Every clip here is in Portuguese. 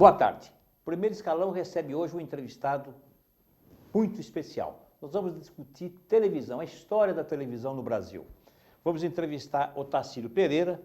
Boa tarde. O Primeiro Escalão recebe hoje um entrevistado muito especial. Nós vamos discutir televisão, a história da televisão no Brasil. Vamos entrevistar Otacílio Pereira.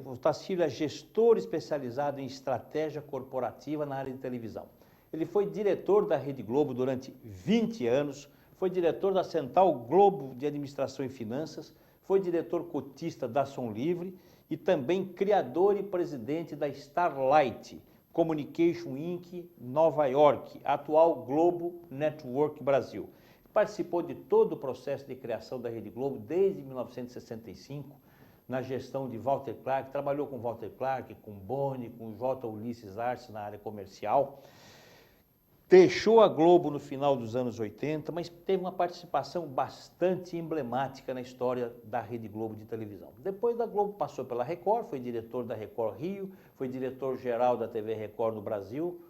Otacílio é gestor especializado em estratégia corporativa na área de televisão. Ele foi diretor da Rede Globo durante 20 anos, foi diretor da Central Globo de Administração e Finanças, foi diretor cotista da Som Livre e também criador e presidente da Starlight Communication Inc. Nova York, atual Globo Network Brasil. Participou de todo o processo de criação da Rede Globo desde 1965, na gestão de Walter Clark, trabalhou com Walter Clark, com Boni, com J. Ulisses Arce na área comercial. Deixou a Globo no final dos anos 80, mas teve uma participação bastante emblemática na história da Rede Globo de televisão. Depois da Globo passou pela Record, foi diretor da Record Rio, foi diretor-geral da TV Record no Brasil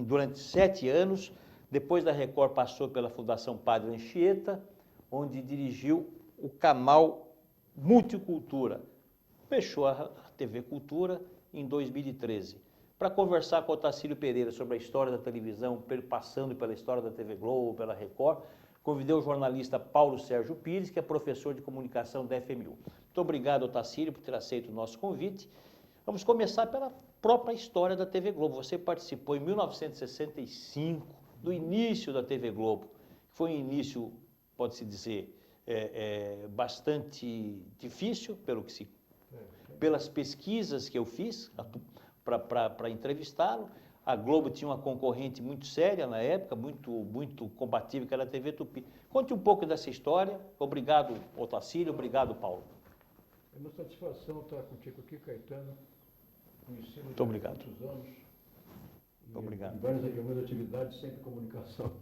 durante 7 anos. Depois da Record passou pela Fundação Padre Anchieta, onde dirigiu o canal Multicultura. Fechou a TV Cultura em 2013. Para conversar com o Otacílio Pereira sobre a história da televisão, passando pela história da TV Globo, pela Record, convidei o jornalista Paulo Sérgio Pires, que é professor de comunicação da FMU. Muito obrigado, Otacílio, por ter aceito o nosso convite. Vamos começar pela própria história da TV Globo. Você participou em 1965 do início da TV Globo. Foi um início, pode-se dizer, bastante difícil, pelas pesquisas que eu fiz para entrevistá-lo. A Globo tinha uma concorrente muito séria na época, muito combatível, que era a TV Tupi. Conte um pouco dessa história. Obrigado, Otacílio. Obrigado, Paulo. É uma satisfação estar contigo aqui, Caetano. Muito obrigado. Muitos anos. Muito obrigado. Em várias atividades, sempre comunicação.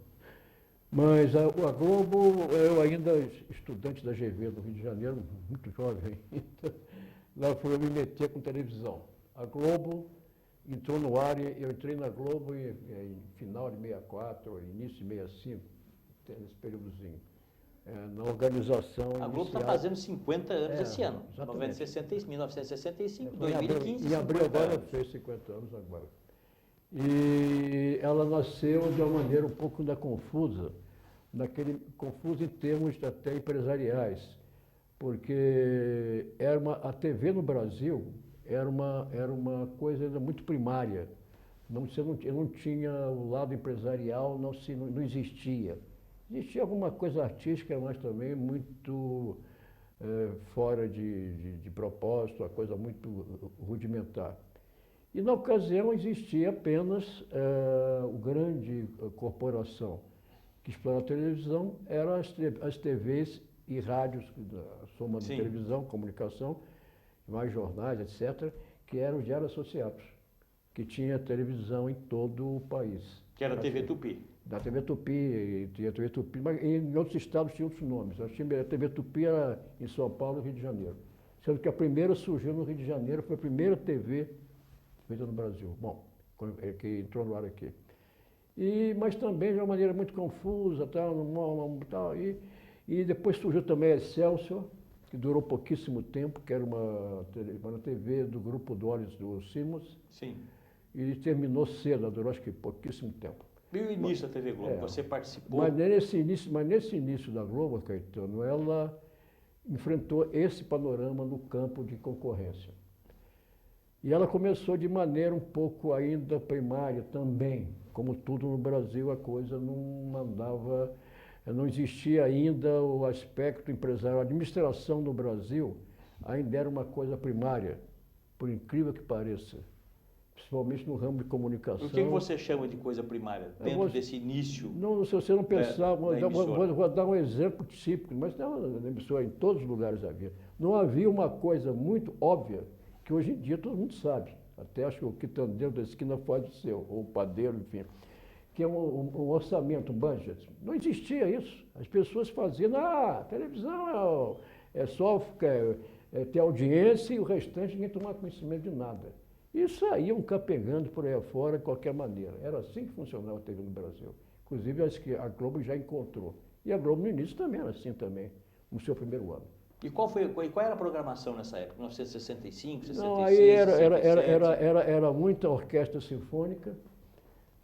Mas a Globo, eu ainda estudante da GV do Rio de Janeiro, muito jovem ainda, lá fui eu me meter com televisão. A Globo entrou no ar, eu entrei na Globo em final de 64, início de 65, nesse períodozinho. Na organização A Globo está fazendo 50 anos esse ano, 1965, 2015. Em abril agora fez 50 anos agora. E ela nasceu de uma maneira um pouco confusa, confusa em termos até empresariais, porque a TV no Brasil era uma coisa ainda muito primária. Não tinha o lado empresarial, não existia. Existia alguma coisa artística, mas também muito fora de propósito, uma coisa muito rudimentar. E na ocasião existia apenas a grande corporação que explorava a televisão, eram as TVs e rádios, a soma de televisão, comunicação, mais jornais, etc., que eram os diários associados, que tinha televisão em todo o país. Que era a TV Tupi. Da TV Tupi, tinha a TV Tupi, mas em outros estados tinha outros nomes. A TV Tupi era em São Paulo e Rio de Janeiro. Sendo que a primeira surgiu no Rio de Janeiro, foi a primeira TV feita no Brasil. Bom, que entrou no ar aqui. Mas também de uma maneira muito confusa, e depois surgiu também a Excelsior, que durou pouquíssimo tempo, que era uma TV do grupo Dóris do Simons. Sim. E terminou cedo, durou acho que pouquíssimo tempo. E o início da TV Globo, você participou? Mas nesse início da Globo, Caetano, ela enfrentou esse panorama no campo de concorrência. E ela começou de maneira um pouco ainda primária também. Como tudo no Brasil, a coisa não existia ainda o aspecto empresarial. A administração no Brasil ainda era uma coisa primária, por incrível que pareça, principalmente no ramo de comunicação. O que você chama de coisa primária, dentro desse início? Não, se você não pensar, vou dar um exemplo típico, mas não na emissora, em todos os lugares havia. Não havia uma coisa muito óbvia, que hoje em dia todo mundo sabe. Até acho que o quitandeiro da esquina pode ser, ou o padeiro, enfim. Que é um orçamento, um budget. Não existia isso. As pessoas faziam, televisão é só ter audiência e o restante ninguém tomava conhecimento de nada. E saíam capengando por aí afora de qualquer maneira. Era assim que funcionava a TV no Brasil. Inclusive, acho que a Globo já encontrou. E a Globo no início também era assim também, no seu primeiro ano. E qual era a programação nessa época? 1965, 66, Não, aí 67? era muita orquestra sinfônica,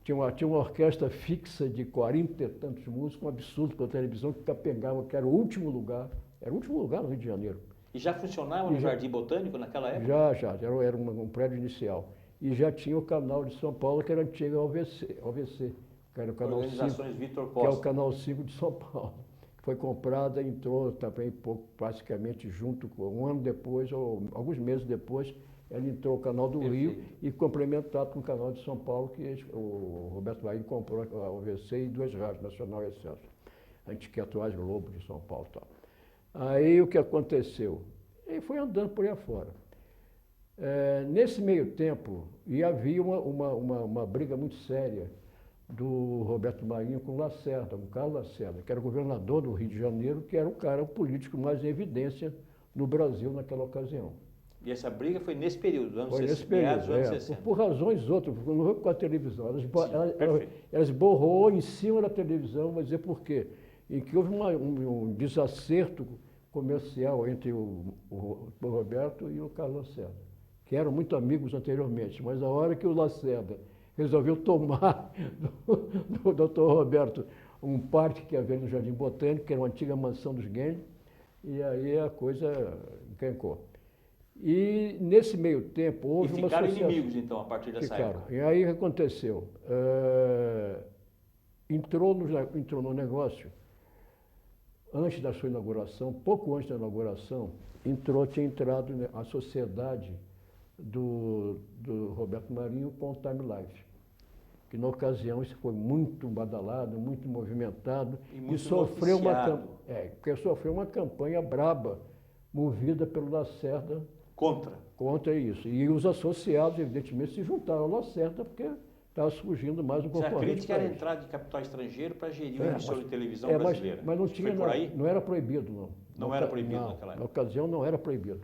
tinha uma orquestra fixa de 40 e tantos músicos, um absurdo para a televisão, que pegava, que era o último lugar no Rio de Janeiro. E já funcionava no Jardim Botânico naquela época? Já, era um prédio inicial. E já tinha o canal de São Paulo, que era antigo OVC, que era o canal 5, Organizações Vitor que é o Costa. canal 5 de São Paulo. Foi comprada, entrou também praticamente junto, um ano depois, ou alguns meses depois, ela entrou o canal do Perfeito. Rio e complementado com o canal de São Paulo, que o Roberto Marinho comprou a OVC e 2 rádios, Nacional e Excelsior, que é atuais Globo de São Paulo e tal. Aí o que aconteceu? Ele foi andando por aí afora. Nesse meio tempo, e havia uma briga muito séria do Roberto Marinho com o Lacerda, com o Carlos Lacerda, que era o governador do Rio de Janeiro, que era o político mais em evidência no Brasil naquela ocasião. E essa briga foi nesse período, anos Foi nesse 60, meados dos período, anos 60. por razões outras, porque não foi com a televisão. Perfeito. Ela esborrou em cima da televisão, mas dizer por quê? Em que houve um desacerto comercial entre o Roberto e o Carlos Lacerda, que eram muito amigos anteriormente, mas a hora que o Lacerda resolveu tomar do Dr. Roberto um parque que havia no Jardim Botânico, que era uma antiga mansão dos Guedes, e aí a coisa encrencou. E nesse meio tempo houve uma ficaram associação. inimigos, então, a partir dessa época. E aí o que aconteceu? Entrou no negócio, antes da sua inauguração, pouco antes da inauguração, tinha entrado a sociedade do Roberto Marinho com o Time Life, que na ocasião isso foi muito badalado, muito movimentado E sofreu noticiado. porque sofreu uma campanha braba, movida pelo Lacerda contra isso. E os associados, evidentemente, se juntaram ao Lacerda porque estava surgindo mais um concorrente. A crítica era a entrada de capital estrangeiro para gerir uma emissora de televisão brasileira. Mas não tinha, foi por aí? não era proibido, não. Não era proibido naquela época? Na ocasião não era proibido.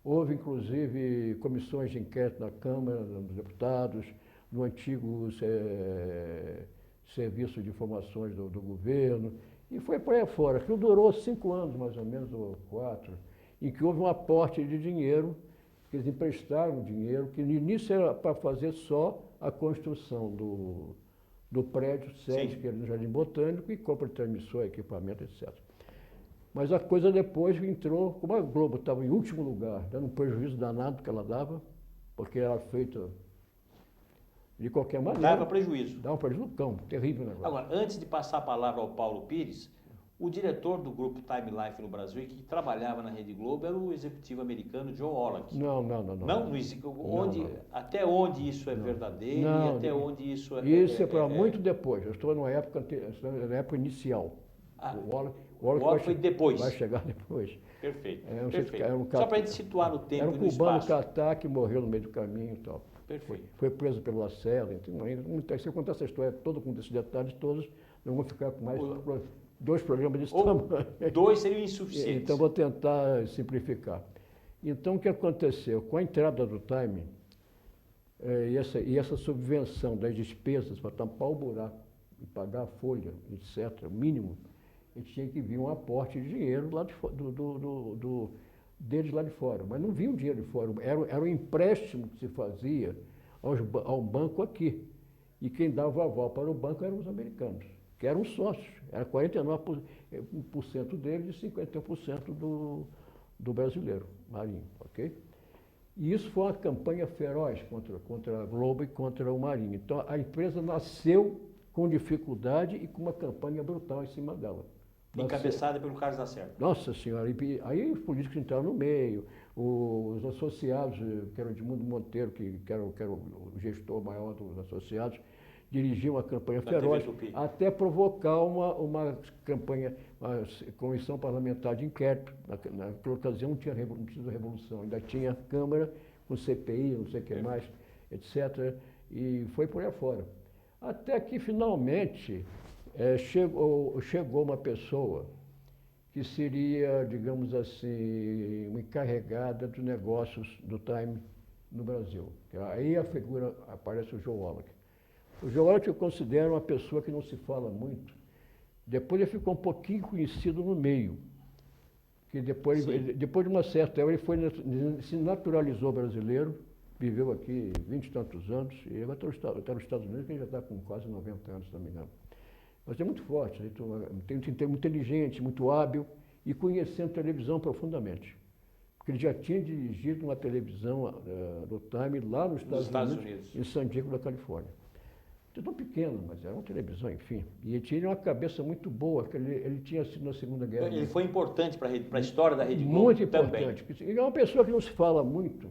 Houve, inclusive, comissões de inquérito na Câmara dos Deputados, no antigo Serviço de Informações do governo, e foi por aí fora. Aquilo durou 5 anos, mais ou menos, ou 4, em que houve um aporte de dinheiro, que eles emprestaram dinheiro, que no início era para fazer só a construção do prédio SESC, que era no Jardim Botânico, e compra de transmissor, equipamento, etc. Mas a coisa depois entrou, como a Globo estava em último lugar, dando um prejuízo danado que ela dava, porque era feita de qualquer maneira. Dava prejuízo. Dava um prejuízo no campo, terrível negócio. Agora, antes de passar a palavra ao Paulo Pires, o diretor do grupo Time Life no Brasil, que trabalhava na Rede Globo, era o executivo americano Joe Wallach. Não. Até onde isso é verdadeiro e até onde isso é... Isso é para muito depois. Eu estou na época inicial. O Wallach foi depois. Vai chegar depois. Perfeito. Só para a gente situar no tempo e no espaço. Era um cubano Catar que morreu no meio do caminho e tal. Perfeito. Foi preso pelo Lacerda. Se eu contar essa história toda, com esses detalhes todos, eu vou ficar com mais 2 programas desse tamanho. 2 seriam insuficientes. Então, vou tentar simplificar. Então, o que aconteceu? Com a entrada do Time, e essa subvenção das despesas para tampar o buraco e pagar a folha, etc., o mínimo, e tinha que vir um aporte de dinheiro lá deles lá de fora. Mas não vinha o dinheiro de fora, era um empréstimo que se fazia ao banco aqui. E quem dava o aval para o banco eram os americanos, que eram sócios. Era 49% deles e 51% do brasileiro, Marinho, ok? E isso foi uma campanha feroz contra a Globo e contra o Marinho. Então, a empresa nasceu com dificuldade e com uma campanha brutal em cima dela. Encabeçada pelo Carlos Lacerda. Nossa Senhora, aí os políticos entraram no meio, os associados, que era o Edmundo Monteiro, que era o gestor maior dos associados, dirigiam uma campanha feroz, até provocar uma campanha, uma comissão parlamentar de inquérito. Naquela ocasião não tinha revolução, ainda tinha Câmara com CPI, não sei o que mais, etc. E foi por aí fora. Até que, finalmente, chegou uma pessoa que seria, digamos assim, uma encarregada dos negócios do Time no Brasil. Aí a figura aparece o Joe Wallach. O Joe Wallach eu considero uma pessoa que não se fala muito. Depois ele ficou um pouquinho conhecido no meio. que depois de uma certa época se naturalizou brasileiro, viveu aqui 20 e tantos anos, e agora está nos Estados Unidos, que ele já está com quase 90 anos, se não me engano. Mas é muito forte, muito inteligente, muito hábil e conhecendo televisão profundamente. Porque ele já tinha dirigido uma televisão do Time lá nos Estados Unidos, em San Diego, da Califórnia. Tão pequeno, mas era uma televisão, enfim. E ele tinha uma cabeça muito boa, que ele tinha sido na Segunda Guerra Mundial. Ele foi importante para a história da Rede Globo muito também. Muito importante. Ele é uma pessoa que não se fala muito,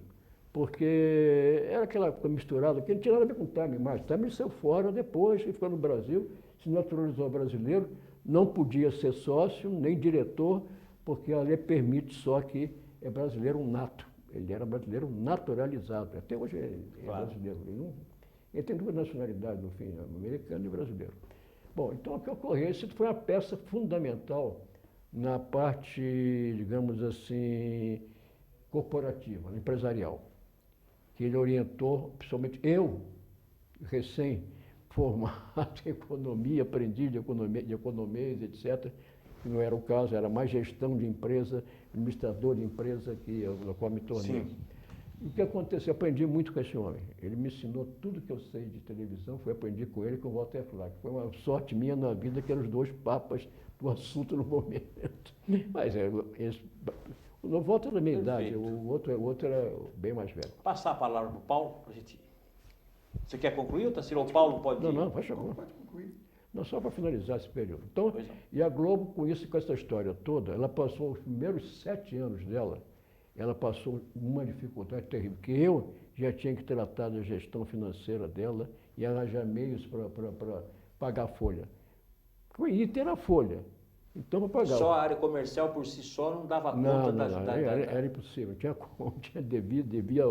porque era aquela coisa misturada, que não tinha nada a ver com o Time mais. O Time saiu fora depois, ele ficou no Brasil, se naturalizou brasileiro, não podia ser sócio, nem diretor, porque a lei permite só que é brasileiro nato. Ele era brasileiro naturalizado. Até hoje é brasileiro. Ele tem duas nacionalidades, no fim, americano e brasileiro. Bom, então o que ocorreu? Isso foi uma peça fundamental na parte, digamos assim, corporativa, empresarial, que ele orientou, principalmente eu, recém-formado em economia, aprendi de economia, etc., que não era o caso, era mais gestão de empresa, administrador de empresa, na qual me tornei. Sim. O que aconteceu? Eu aprendi muito com esse homem. Ele me ensinou tudo que eu sei de televisão, aprendi com ele e com o Walter Flagg. Foi uma sorte minha na vida que eram os dois papas do assunto no momento. Mas o Walter é da minha idade, o outro era bem mais velho. Passar a palavra para o Paulo, para a gente... Você quer concluir, Tarsila? O Paulo pode... Não, faz favor. Pode concluir. Não, só para finalizar esse período. Então, e a Globo, com essa história toda, ela passou os primeiros 7 anos dela, ela passou uma dificuldade terrível, que eu já tinha que tratar da gestão financeira dela e arranjar meios para pagar a folha. E ter a folha. Então, para pagar. Só a área comercial por si só não dava conta era impossível. Devia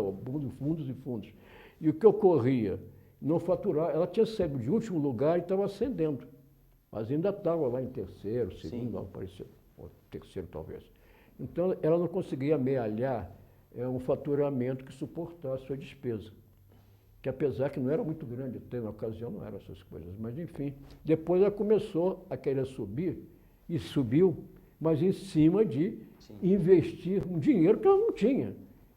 fundos e fundos. E o que ocorria? Não faturar, ela tinha saído de último lugar e estava ascendendo. Mas ainda estava lá em terceiro, segundo, não apareceu, ou terceiro talvez. Então, ela não conseguia amealhar um faturamento que suportasse a sua despesa. Que apesar que não era muito grande, até na ocasião não eram essas coisas, mas enfim. Depois ela começou a querer subir, e subiu, mas em cima de investir um dinheiro que ela não tinha.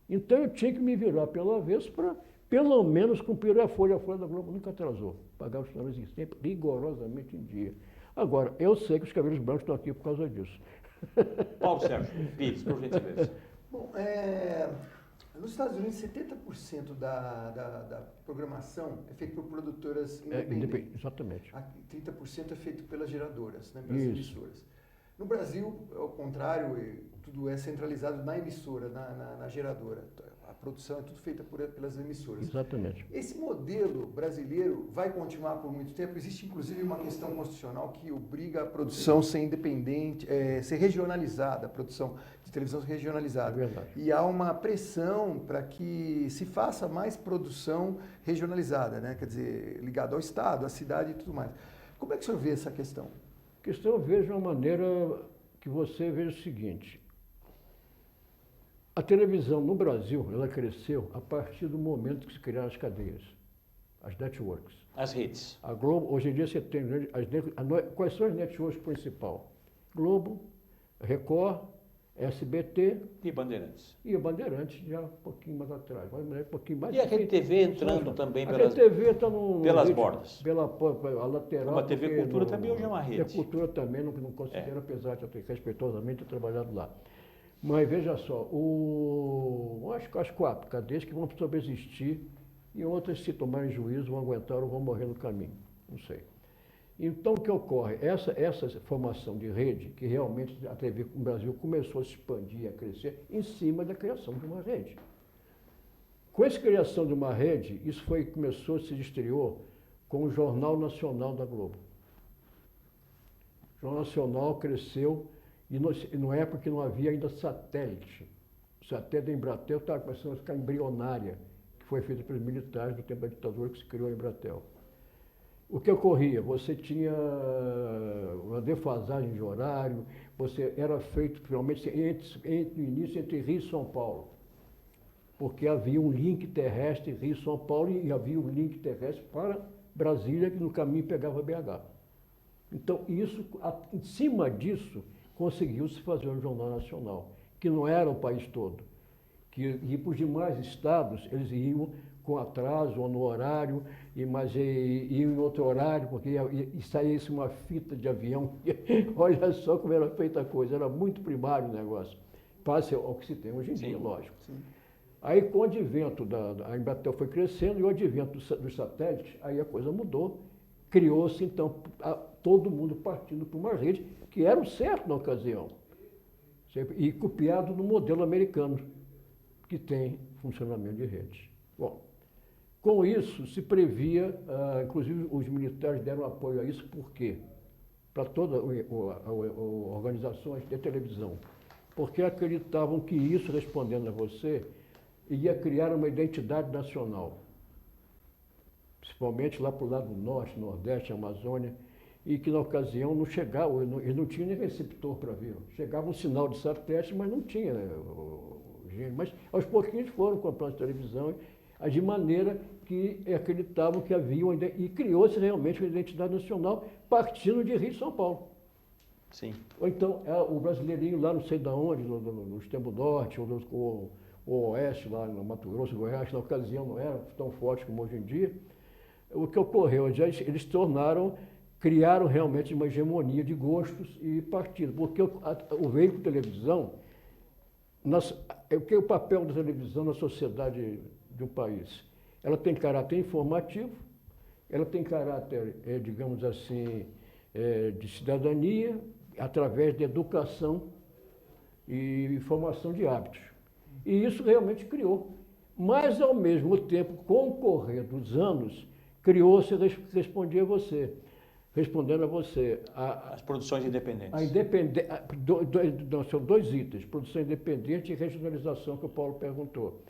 Então eu tinha que me virar pela vez para, pelo menos, cumprir a folha. A folha da Globo nunca atrasou. Pagava os salários sempre rigorosamente em dia. Agora, eu sei que os cabelos brancos estão aqui por causa disso. Paulo Sérgio Pires, por gentileza. Bom, nos Estados Unidos, 70% da programação é feita por produtoras independentes. Exatamente. 30% é feito pelas geradoras, né, pelas emissoras. No Brasil, ao contrário, tudo é centralizado na emissora, na geradora. A produção é tudo feita pelas emissoras. Exatamente. Esse modelo brasileiro vai continuar por muito tempo. Existe, inclusive, uma questão constitucional que obriga a produção ser independente, ser regionalizada, a produção de televisão regionalizada. É verdade. E há uma pressão para que se faça mais produção regionalizada, né? Quer dizer, ligada ao Estado, à cidade e tudo mais. Como é que o senhor vê essa questão? A questão eu vejo de uma maneira que você veja o seguinte. A televisão no Brasil, ela cresceu a partir do momento que se criaram as cadeias, as networks. As redes. A Globo, hoje em dia você tem, quais são as networks principais? Globo, Record, SBT... E Bandeirantes. E a Bandeirantes já um pouquinho mais atrás. Um pouquinho mais. E a Rede TV entrando também pelas... A Rede TV está pelas bordas. Pela lateral. Como a TV Cultura também hoje é uma rede. A Cultura também não considero, apesar de eu ter respeitosamente trabalhado lá. Mas veja só, acho que as 4 cadeias que vão sobreexistir e outras, se tomarem juízo, vão aguentar ou vão morrer no caminho. Não sei. Então, o que ocorre? Essa formação de rede, que realmente a TV no Brasil começou a se expandir, a crescer, em cima da criação de uma rede. Com essa criação de uma rede, isso começou a se estreou com o Jornal Nacional da Globo. O Jornal Nacional cresceu, e numa época que não havia ainda satélite. O satélite da Embratel estava começando a ficar embrionária, que foi feita pelos militares do tempo da ditadura que se criou a Embratel. O que ocorria? Você tinha uma defasagem de horário, era feito, realmente, no início, entre Rio e São Paulo. Porque havia um link terrestre Rio-São Paulo e havia um link terrestre para Brasília, que no caminho pegava BH. Então, em cima disso, conseguiu-se fazer um jornal nacional, que não era o país todo. E para os demais estados, eles iam com atraso ou no horário, mas iam em outro horário, porque saísse uma fita de avião. Olha só como era feita a coisa, era muito primário o negócio. Passa ao que se tem hoje em dia, lógico. Sim. Aí, com o advento a Embratel foi crescendo e o advento dos satélites, aí a coisa mudou. Criou-se, então, todo mundo partindo para uma rede que era o certo na ocasião. E copiado no modelo americano, que tem funcionamento de redes. Bom, com isso se previa, inclusive os militares deram apoio a isso, por quê? Para todas as organizações de televisão. Porque acreditavam que isso, respondendo a você, ia criar uma identidade nacional. Principalmente lá para o lado norte, nordeste, Amazônia, e que na ocasião não chegava, eles não tinham nem receptor para ver. Chegava um sinal de satélite, mas não tinha, né, mas aos pouquinhos foram comprando televisão, de maneira que acreditavam que havia e criou-se realmente uma identidade nacional partindo de Rio e São Paulo. Sim. Ou então o brasileirinho lá não sei de onde, no extremo norte, ou oeste, lá no Mato Grosso, Goiás, na ocasião não era tão forte como hoje em dia. O que ocorreu? Eles criaram realmente uma hegemonia de gostos e partidos, porque o veículo de televisão, o que é o papel da televisão na sociedade de um país? Ela tem caráter informativo, ela tem caráter, digamos assim, de cidadania, através de educação e formação de hábitos. E isso realmente criou. Mas, ao mesmo tempo, com o correr dos anos, criou-se, respondendo a você. As produções independentes. São dois itens, produção independente e regionalização, que o Paulo perguntou.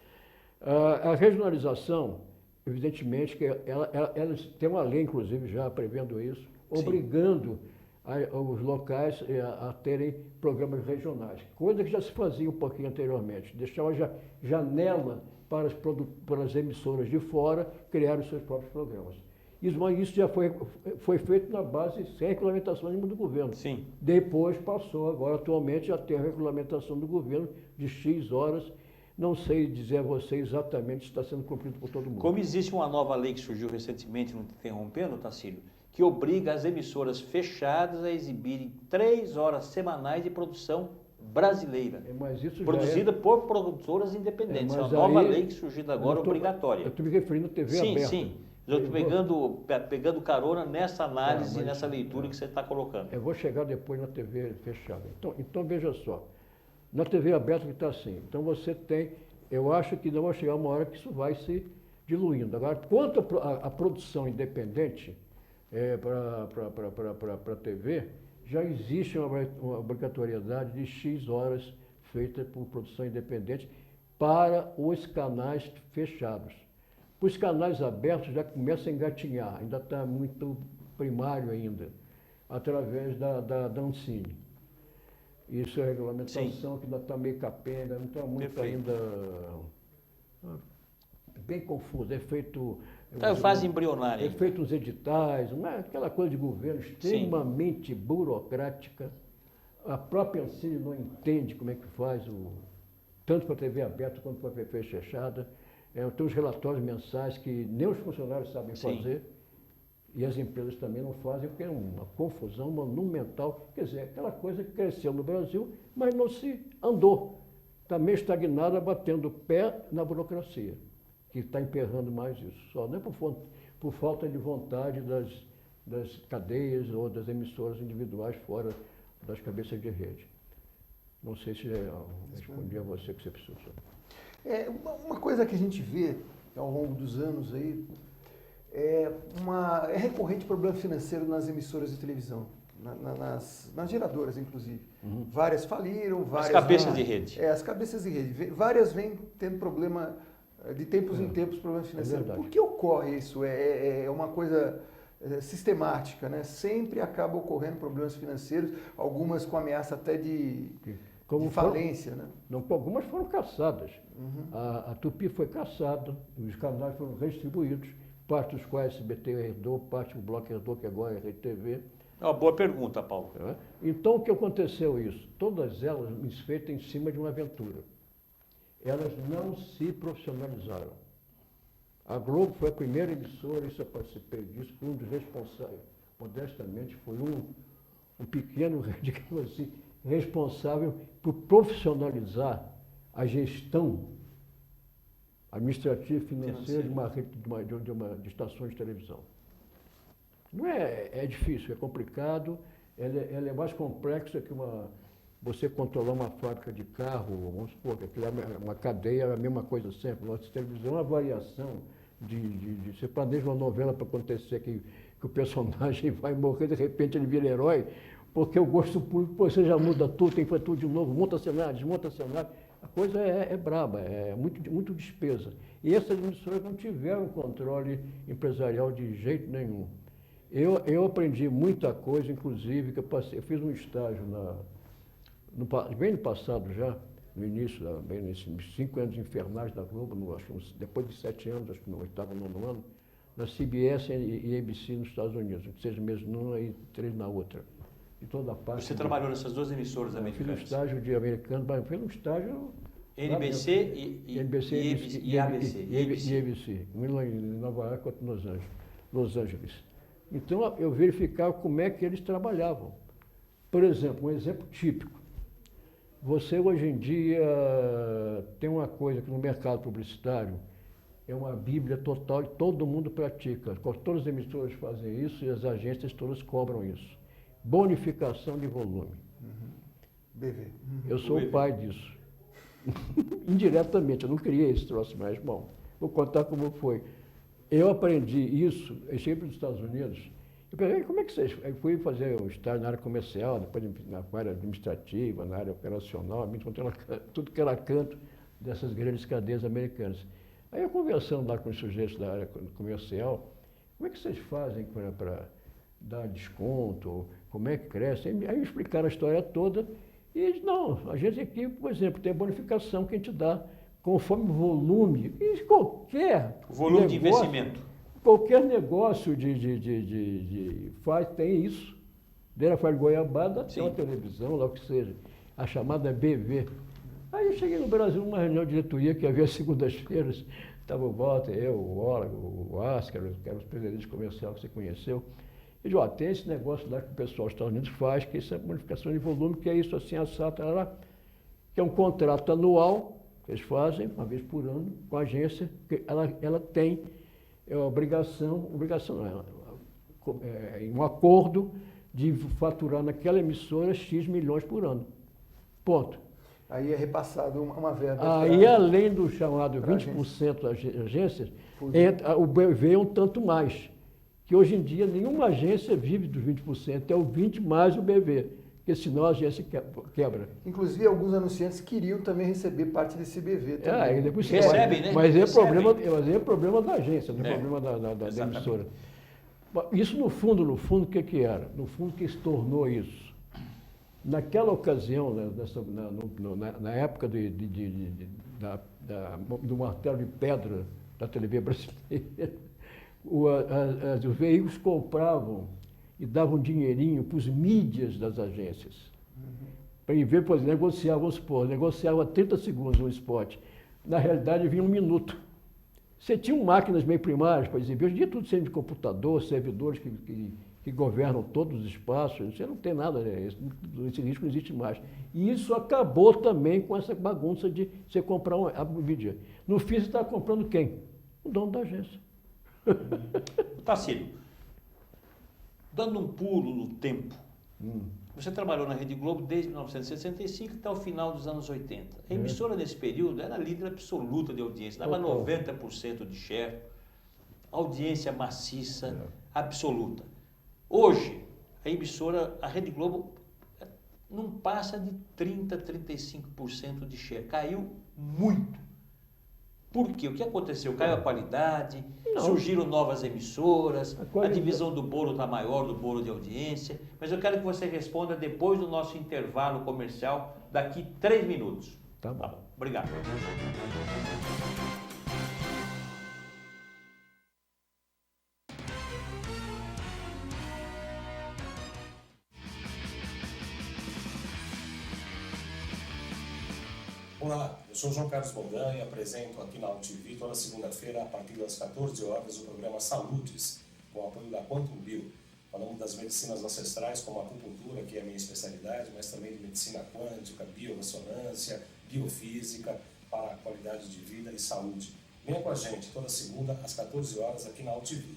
A regionalização, evidentemente, que ela tem uma lei, inclusive, já prevendo isso, obrigando os locais a terem programas regionais, coisa que já se fazia um pouquinho anteriormente, deixava janela para as emissoras de fora criar os seus próprios programas. Isso já foi feito na base, sem regulamentação nenhuma do governo. Sim. Depois passou, agora atualmente já tem a regulamentação do governo de X horas. Não sei dizer a você exatamente se está sendo cumprido por todo mundo. Como existe uma nova lei que surgiu recentemente, não te interrompendo, Tacílio, que obriga as emissoras fechadas a exibirem 3 horas semanais de produção brasileira, mas isso produzida por produtoras independentes. É uma nova lei que surgiu agora, obrigatória. Eu estou me referindo à TV aberta. Sim. Eu estou pegando carona nessa análise, nessa leitura que você está colocando. Eu vou chegar depois na TV fechada. Então veja só, na TV aberta que está assim, então você tem, eu acho que não vai chegar uma hora que isso vai se diluindo. Agora, quanto à produção independente para a TV, já existe uma obrigatoriedade de X horas feita por produção independente para os canais fechados. Os canais abertos já começam a engatinhar, ainda está muito primário ainda, através da Ancine. Isso é a regulamentação que ainda está meio capenga, não está muito ainda bem confuso. É feito... Está em fase embrionária. É feito uns editais, não é aquela coisa de governo extremamente burocrática. A própria Ancine não entende como é que faz, tanto para a TV aberta quanto para a TV fechada. Tem os relatórios mensais que nem os funcionários sabem fazer, e as empresas também não fazem, porque é uma confusão monumental. Quer dizer, aquela coisa que cresceu no Brasil, mas não se andou. Está meio estagnada, batendo o pé na burocracia, que está emperrando mais isso. Só não é por falta de vontade das cadeias ou das emissoras individuais fora das cabeças de rede. Não sei se respondi a você que você precisou. Uma coisa que a gente vê ao longo dos anos aí é recorrente problema financeiro nas emissoras de televisão, nas geradoras, inclusive. Uhum. Várias faliram, várias... As cabeças de rede. As cabeças de rede. Várias vêm tendo problema, de tempos em tempos, problema financeiro. Por que ocorre isso? É uma coisa sistemática, né? Sempre acaba ocorrendo problemas financeiros, algumas com ameaça até de falência, né? Não, algumas foram caçadas. Uhum. A Tupi foi caçada, os canais foram redistribuídos, parte dos quais a SBT herdou, parte do Bloco herdou, que agora é a RTV. É uma boa pergunta, Paulo. Então, o que aconteceu isso? Todas elas feitas em cima de uma aventura. Elas não se profissionalizaram. A Globo foi a primeira emissora, isso eu participei disso, fui um dos responsáveis. Modestamente, foi um pequeno, digamos assim, responsável por profissionalizar a gestão administrativa e financeira de estações de televisão. Não é difícil, é complicado, ela é mais complexa que você controlar uma fábrica de carro, vamos supor, que aquilo é uma cadeia, é a mesma coisa sempre. Nossa televisão é uma variação você planeja uma novela para acontecer que o personagem vai morrer, de repente ele vira herói, porque o gosto público, você já muda tudo, tem que fazer tudo de novo, monta cenário, desmonta cenário. A coisa é braba, é muito despesa. E essas emissoras não tiveram controle empresarial de jeito nenhum. Eu aprendi muita coisa, inclusive, que eu fiz um estágio bem no passado já, no início, bem nesses 5 anos infernais da Globo, depois de 7 anos, acho que no 8º, 9º ano, na CBS e ABC nos Estados Unidos, 6 meses numa e 3 na outra. E toda a parte. Você trabalhou nessas 2 emissoras americanas? Fiz um estágio de americano, mas fiz um estágio... NBC e ABC. E ABC. Um em Nova York, outro em Los Angeles. Então, eu verificava como é que eles trabalhavam. Por exemplo, um exemplo típico. Você, hoje em dia, tem uma coisa que no mercado publicitário é uma bíblia total e todo mundo pratica. Todas as emissoras fazem isso e as agências todas cobram isso. Bonificação de volume. BV. Eu sou o pai disso. Indiretamente, eu não criei esse troço mais. Bom, vou contar como foi. Eu aprendi isso, eu cheguei para os Estados Unidos, eu pensei, como é que vocês... Eu fui fazer um estágio na área comercial, depois na área administrativa, na área operacional, tudo que era canto dessas grandes cadeias americanas. Aí eu conversando lá com os sujeitos da área comercial, como é que vocês fazem para dar desconto, como é que cresce? Aí me explicaram a história toda e eles, não, a gente aqui, por exemplo, tem a bonificação que a gente dá conforme o volume, e qualquer volume negócio, de investimento. Qualquer negócio tem isso. Dela faz goiabada, tem uma televisão, lá o que seja. A chamada BV. Aí eu cheguei no Brasil numa reunião de diretoria que havia segundas-feiras. Estava o Walter, eu, o Olago, o Ascar, que eram os presidentes comerciais que você conheceu. E disse, tem esse negócio lá que o pessoal dos Estados Unidos faz, que isso é bonificação de volume, que é isso assim, assado, que é um contrato anual, que eles fazem, uma vez por ano, com a agência, que ela tem um acordo de faturar naquela emissora X milhões por ano. Ponto. Aí é repassado uma verba. Aí, além do chamado 20% das agências, o BV é um tanto mais. Que hoje em dia nenhuma agência vive dos 20%, é o 20% mais o BV. Porque senão a agência quebra. Inclusive, alguns anunciantes queriam também receber parte desse BV também. Depois recebem, né? Mas é problema da agência, não é problema da emissora. Isso, no fundo, o que era? No fundo, o que se tornou isso? Naquela ocasião, né, na época do martelo de pedra da TV brasileira, os veículos compravam e davam dinheirinho para os mídias das agências. Para em vez de negociar, vamos supor, negociava 30 segundos um spot. Na realidade, vinha 1 minuto. Você tinha máquinas meio primárias para exibir. Hoje em dia tudo sendo de computador, servidores que governam todos os espaços. Você não tem nada, esse risco não existe mais. E isso acabou também com essa bagunça de você comprar a mídia. No fim, você está comprando quem? O dono da agência. Tacílio, dando um pulo no tempo, você trabalhou na Rede Globo desde 1965 até o final dos anos 80. A emissora nesse período era líder absoluta de audiência, dava 90% de share, audiência maciça, absoluta. Hoje, a Rede Globo não passa de 30%, 35% de share, caiu muito. Por quê? O que aconteceu? Caiu a qualidade, surgiram novas emissoras, a divisão do bolo está maior, do bolo de audiência. Mas eu quero que você responda depois do nosso intervalo comercial, daqui 3 minutos. Tá bom. Obrigado. Olá, eu sou João Carlos Bondan e apresento aqui na UTV toda segunda-feira, a partir das 14 horas, o programa Saludes, com o apoio da Quantum Bio. Falamos das medicinas ancestrais, como a acupuntura, que é a minha especialidade, mas também de medicina quântica, biorressonância, biofísica, para a qualidade de vida e saúde. Venha com a gente toda segunda, às 14 horas, aqui na UTV.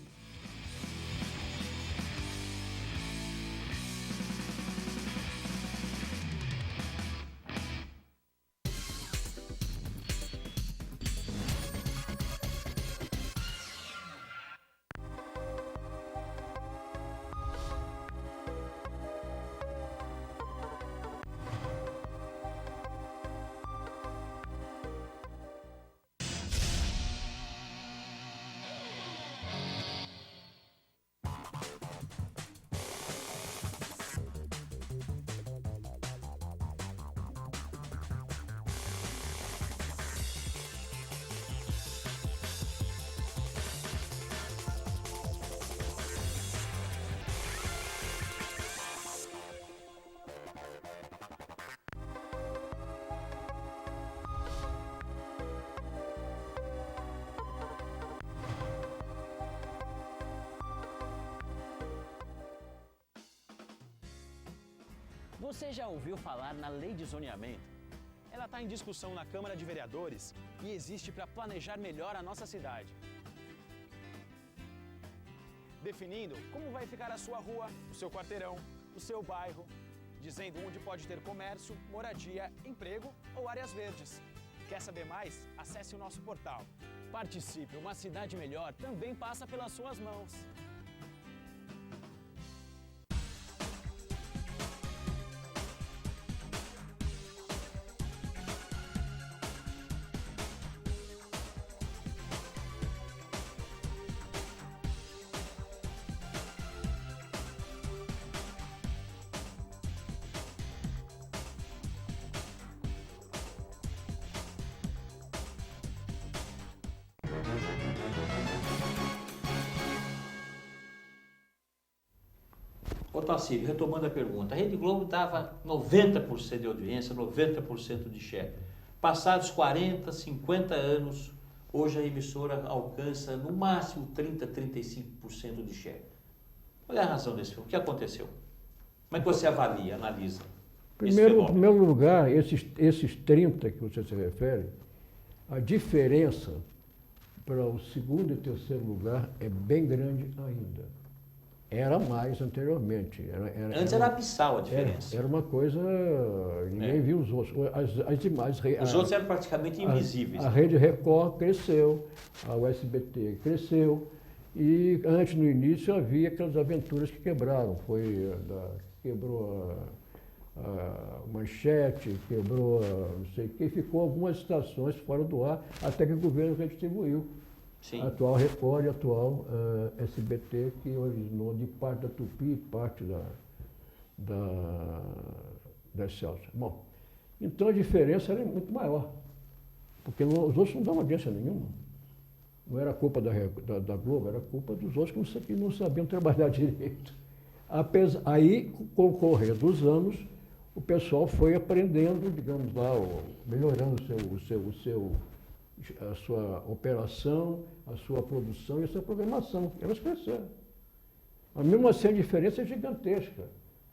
Você já ouviu falar na Lei de Zoneamento? Ela está em discussão na Câmara de Vereadores e existe para planejar melhor a nossa cidade. Definindo como vai ficar a sua rua, o seu quarteirão, o seu bairro, dizendo onde pode ter comércio, moradia, emprego ou áreas verdes. Quer saber mais? Acesse o nosso portal. Participe, uma cidade melhor também passa pelas suas mãos. Ô Tarcísio, retomando a pergunta, a Rede Globo dava 90% de audiência, 90% de share. Passados 40, 50 anos, hoje a emissora alcança no máximo 30, 35% de share. Qual é a razão desse filme? O que aconteceu? Como é que você avalia, analisa? Em primeiro lugar, esses 30 que você se refere, a diferença para o segundo e terceiro lugar é bem grande ainda. Era mais anteriormente. Antes era abissal a diferença. Era uma coisa... Ninguém viu os outros. As imagens... Os outros eram praticamente invisíveis. A Rede Record cresceu, a USBT cresceu, e antes, no início, havia aquelas aventuras que quebraram. Quebrou a Manchete, quebrou não sei o que, ficou algumas estações fora do ar, até que o governo redistribuiu. Sim. A atual Record e a atual SBT, que originou de parte da Tupi e parte da Excelsior. Bom, então a diferença era muito maior, porque os outros não davam audiência nenhuma. Não era culpa da Globo, era culpa dos outros que não sabiam trabalhar direito. Aí, com o correr dos anos, o pessoal foi aprendendo, digamos lá, melhorando a sua operação, a sua produção e a sua programação. Elas cresceram. Mas mesmo assim a diferença é gigantesca.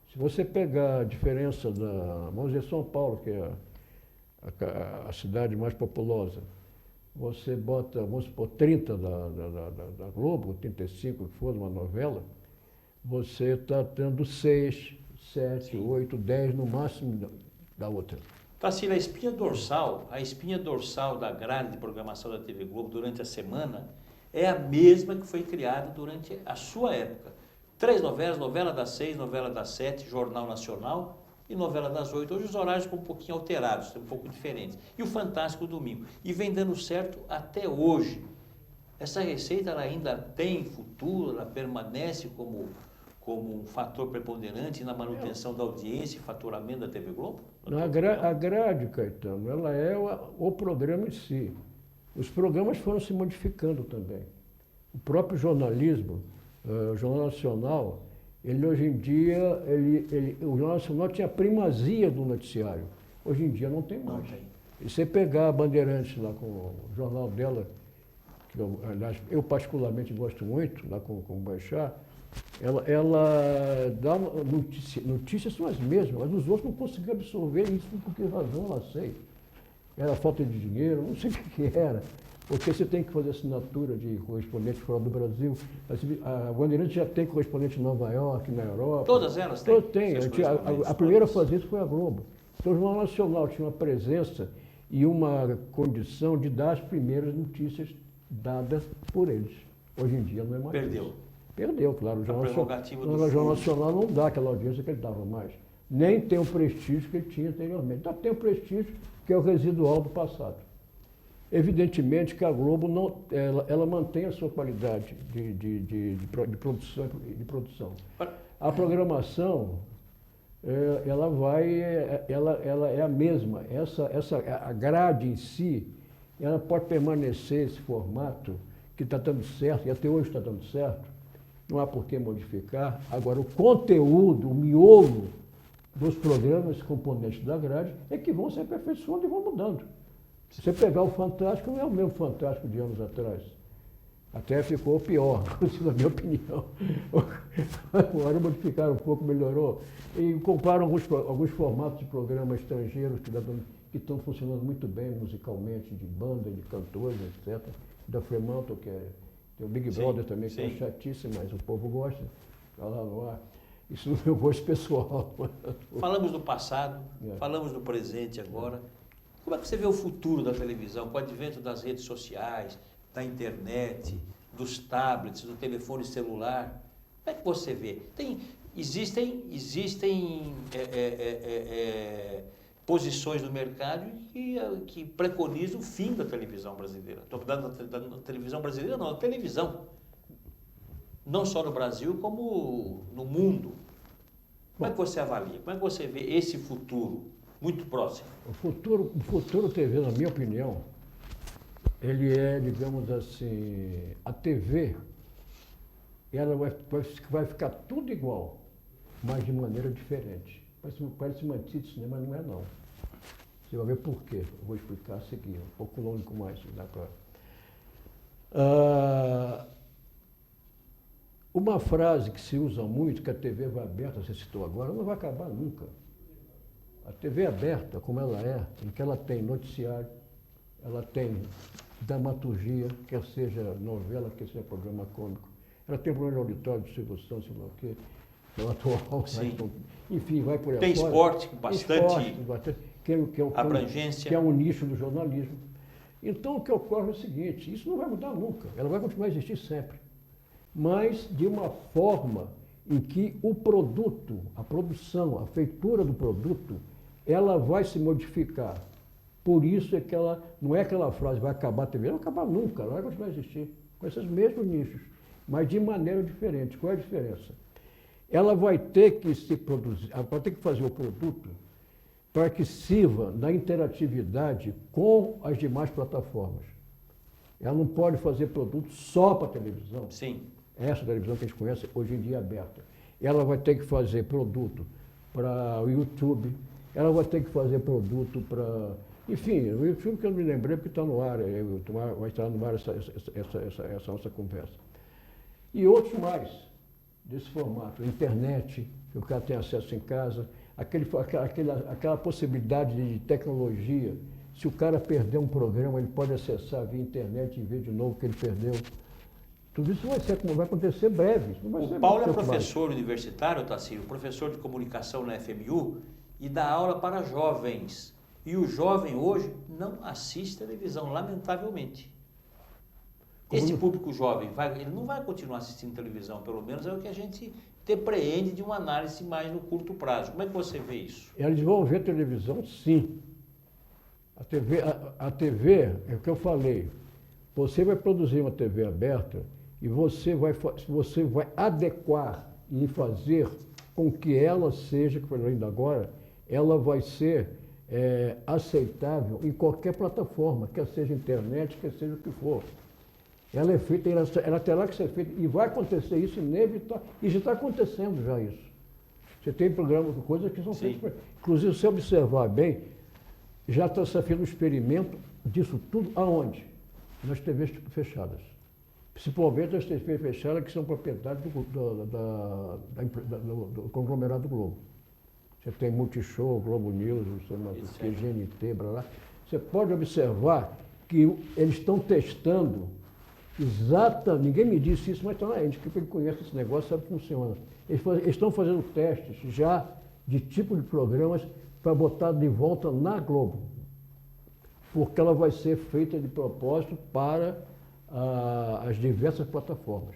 Se você pegar a diferença vamos dizer, São Paulo, que é a cidade mais populosa, você bota, vamos supor, 30 da Globo, 35 que for, uma novela, você está tendo 6, 7, 8, 10 no máximo da outra. Tarcísio, a espinha dorsal da grade de programação da TV Globo durante a semana é a mesma que foi criada durante a sua época. 3 novelas, novela das 6, novela das 7, Jornal Nacional e novela das 8. Hoje os horários estão um pouquinho alterados, um pouco diferentes. E o Fantástico Domingo. E vem dando certo até hoje. Essa receita ela ainda tem futuro, ela permanece como um fator preponderante na manutenção da audiência e faturamento da TV Globo? A grade, Caetano, ela é o programa em si. Os programas foram se modificando também. O próprio jornalismo, o Jornal Nacional, ele hoje em dia, o Jornal Nacional tinha a primazia do noticiário. Hoje em dia não tem mais. E você pegar a Bandeirantes lá com o jornal dela, que eu, aliás, eu particularmente gosto muito, lá com o Baixar, ela dá notícias são as mesmas, mas os outros não conseguiam absorver isso por que razão, não sei. Era falta de dinheiro, não sei o que era. Porque você tem que fazer assinatura de correspondente fora do Brasil. A Bandeirantes já tem correspondente em Nova York, na Europa. Todas elas têm? Tem. A primeira a fazer isso foi a Globo. Então o Jornal Nacional tinha uma presença e uma condição de dar as primeiras notícias dadas por eles. Hoje em dia não é mais Perdeu. isso. Perdeu, claro. O Jornal Nacional não dá aquela audiência que ele dava mais. Nem tem o prestígio que ele tinha anteriormente. Então tem o prestígio que é o residual do passado. Evidentemente que a Globo não, ela mantém a sua qualidade de produção. A programação, ela é a mesma. A grade em si, ela pode permanecer esse formato que está dando certo, e até hoje está dando certo, não há por que modificar. Agora, o conteúdo, o miolo dos programas, componentes da grade, é que vão se aperfeiçoando e vão mudando. Se você pegar o Fantástico, não é o mesmo Fantástico de anos atrás. Até ficou pior, na minha opinião. Agora modificaram um pouco, melhorou. E comparam alguns formatos de programas estrangeiros que estão funcionando muito bem musicalmente, de banda, de cantores, etc. Da Fremantle, que tem o Big Brother também, que é chatíssimo, mas o povo gosta. Está lá no ar. Isso no meu gosto pessoal. Falamos do passado, falamos do presente agora. Como é que você vê o futuro da televisão, com o advento das redes sociais, da internet, dos tablets, do telefone celular? Como é que você vê? Existem posições no mercado que preconizam o fim da televisão brasileira. Estou falando da televisão brasileira, não, da televisão. Não só no Brasil, como no mundo. Como é que você avalia? Como é que você vê esse futuro muito próximo? O futuro TV, na minha opinião, ele é, digamos assim, a TV, ela vai ficar tudo igual, mas de maneira diferente. Parece uma antítese, mas não é não. Você vai ver por quê. Eu vou explicar a seguir, um pouco longo mais. Uma frase que se usa muito, que a TV vai aberta, você citou agora, não vai acabar nunca. A TV aberta, como ela é, em que ela tem noticiário, ela tem dramaturgia, quer seja novela, quer seja programa cômico, ela tem programa de auditório de Silvio Santos, sei lá o quê, que é o atual, enfim, vai por aí. Tem esporte com bastante abrangência, que é um nicho do jornalismo. Então, o que ocorre é o seguinte, isso não vai mudar nunca, ela vai continuar a existir sempre, mas de uma forma em que o produto, a produção, a feitura do produto, ela vai se modificar. Por isso é que ela, não é aquela frase, vai acabar a TV, não vai acabar nunca, ela vai continuar a existir, com esses mesmos nichos, mas de maneira diferente. Qual é a diferença? Ela vai ter que se produzir, ela vai ter que fazer o produto para que sirva na interatividade com as demais plataformas. Ela não pode fazer produto só para televisão. Sim. Essa televisão que a gente conhece hoje em dia é aberta. Ela vai ter que fazer produto para o YouTube, ela vai ter que fazer produto para... Enfim, o YouTube que eu não me lembrei porque está no ar, vai estar no ar essa nossa conversa. E outros mais desse formato. Internet, que o cara tem acesso em casa, aquela possibilidade de tecnologia. Se o cara perder um programa, ele pode acessar via internet e ver de novo o que ele perdeu. Tudo isso vai acontecer breve. O Paulo é professor universitário, Tarsílio, professor de comunicação na FMU e dá aula para jovens. E o jovem hoje não assiste televisão, lamentavelmente. Esse público jovem, ele não vai continuar assistindo televisão, pelo menos é o que a gente depreende de uma análise mais no curto prazo. Como é que você vê isso? Eles vão ver televisão, sim. A TV, é o que eu falei, você vai produzir uma TV aberta e você vai adequar e fazer com que ela seja, que foi ainda agora, ela vai ser aceitável em qualquer plataforma, quer seja internet, quer seja o que for. Ela é feita, ela terá que ser feita, e vai acontecer isso inevitável, e já está acontecendo já isso. Você tem programas, coisas que são feitas, inclusive se observar bem, já está se fazendo um experimento disso tudo aonde? Nas TVs fechadas. Principalmente as TVs fechadas que são propriedade do conglomerado Globo. Você tem Multishow, Globo News, GNT, blá, blá. Você pode observar que eles estão testando exatamente, ninguém me disse isso, mas então, a gente que conhece esse negócio sabe que funciona. Eles estão fazendo testes já de tipo de programas para botar de volta na Globo, porque ela vai ser feita de propósito para as diversas plataformas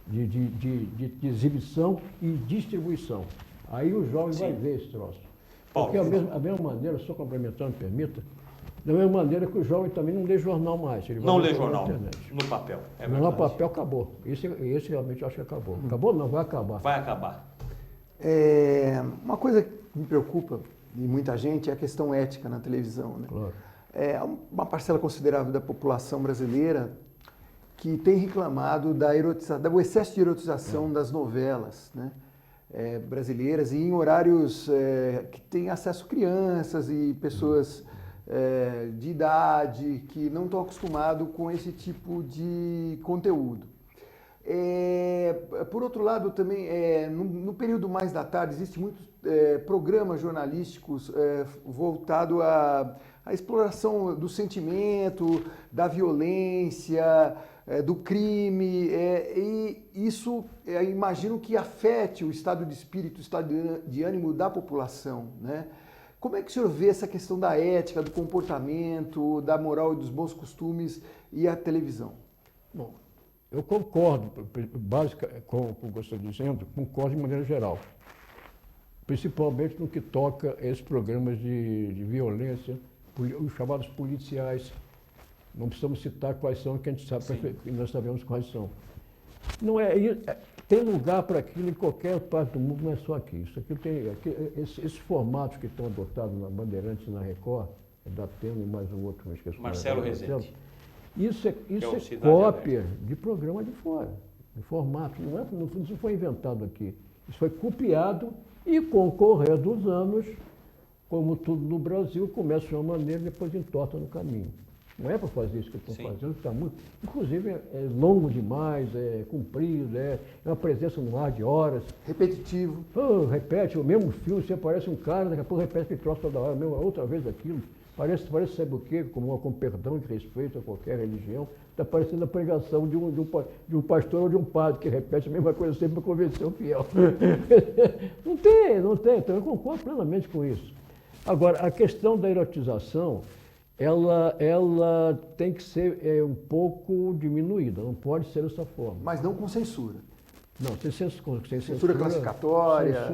de exibição e distribuição. Aí o jovem vai ver esse troço. Porque a mesma maneira, só complementando, permita, da mesma maneira que o jovem também não lê jornal mais. Ele não lê jornal, no papel. No papel acabou. Esse realmente eu acho que acabou. Acabou? Não, vai acabar. Vai acabar. Uma coisa que me preocupa, e muita gente, é a questão ética na televisão. Né? Claro. Uma parcela considerável da população brasileira que tem reclamado do excesso de erotização das novelas, né? Brasileiras, e em horários que têm acesso crianças e pessoas de idade que não estão acostumados com esse tipo de conteúdo. Por outro lado, também, no período mais da tarde, existem muitos programas jornalísticos voltados à exploração do sentimento, da violência, do crime, e isso, imagino que afete o estado de espírito, o estado de ânimo da população, né? Como é que o senhor vê essa questão da ética, do comportamento, da moral e dos bons costumes e a televisão? Bom, eu concordo, basicamente, com o que você está dizendo, concordo de maneira geral. Principalmente no que toca a esses programas de violência, os chamados policiais. Não precisamos citar quais são, que a gente sabe, que nós sabemos quais são. Não tem lugar para aquilo em qualquer parte do mundo, não é só aqui. Isso aqui esses formatos que estão adotados na Bandeirantes e na Record, da Atena e mais um outro, não esqueço. Marcelo Rezende. Isso é cópia de programa de fora, de formato. Não foi inventado aqui. Isso foi copiado e, com o correr dos anos, como tudo no Brasil, começa de uma maneira e depois entorta no caminho. Não é para fazer isso que estão fazendo, está muito. Inclusive, é longo demais, é comprido, é uma presença no ar de horas. Repetitivo. Repete o mesmo filme, você aparece um cara, daqui a pouco repete aquele troço toda hora, outra vez aquilo. Parece sabe o quê? Com perdão e respeito a qualquer religião, está parecendo a pregação de um pastor ou de um padre que repete a mesma coisa sempre para convencer o fiel. Não tem. Então eu concordo plenamente com isso. Agora, a questão da erotização, ela tem que ser um pouco diminuída, não pode ser dessa forma. Mas não com censura. Não, sem censura classificatória.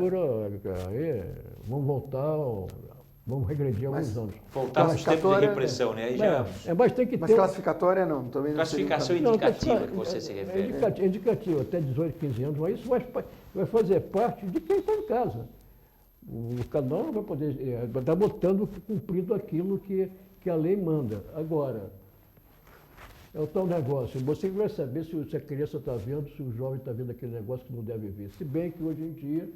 Vamos regredir alguns anos. Voltar aos tempos de repressão, né? Aí mas tem que mas ter... classificatória não. Também não classificação indicativa que você se refere. É indicativo, até 18, 15 anos, mas isso vai fazer parte de quem está em casa. O canal não vai poder... está botando cumprido aquilo que a lei manda. Agora, é o tal negócio. Você vai saber se a criança está vendo, se o jovem está vendo aquele negócio que não deve ver. Se bem que hoje em dia